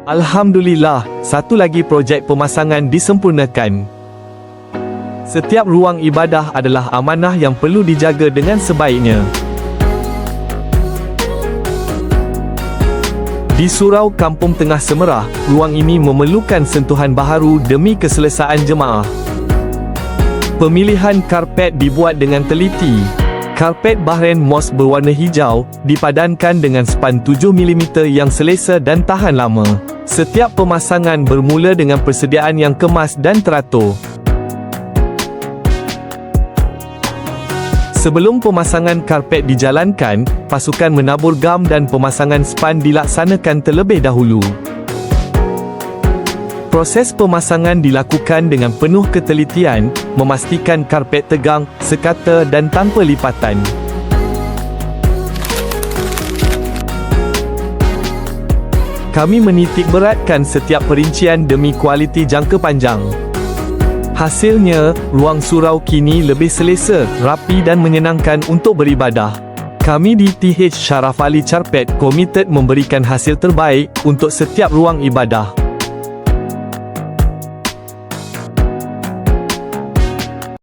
Alhamdulillah, satu lagi projek pemasangan disempurnakan. Setiap ruang ibadah adalah amanah yang perlu dijaga dengan sebaiknya. Di surau Kampung Tengah Semerah, ruang ini memerlukan sentuhan baharu demi keselesaan jemaah. Pemilihan karpet dibuat dengan teliti. Karpet Bahrain Moss berwarna hijau, dipadankan dengan span 7mm yang selesa dan tahan lama. Setiap pemasangan bermula dengan persediaan yang kemas dan teratur. Sebelum pemasangan karpet dijalankan, pasukan menabur gam dan pemasangan span dilaksanakan terlebih dahulu. Proses pemasangan dilakukan dengan penuh ketelitian, memastikan karpet tegang, sekata dan tanpa lipatan. Kami menitik beratkan setiap perincian demi kualiti jangka panjang. Hasilnya, ruang surau kini lebih selesa, rapi dan menyenangkan untuk beribadah. Kami di TH Sharaf Ali Carpet komited memberikan hasil terbaik untuk setiap ruang ibadah.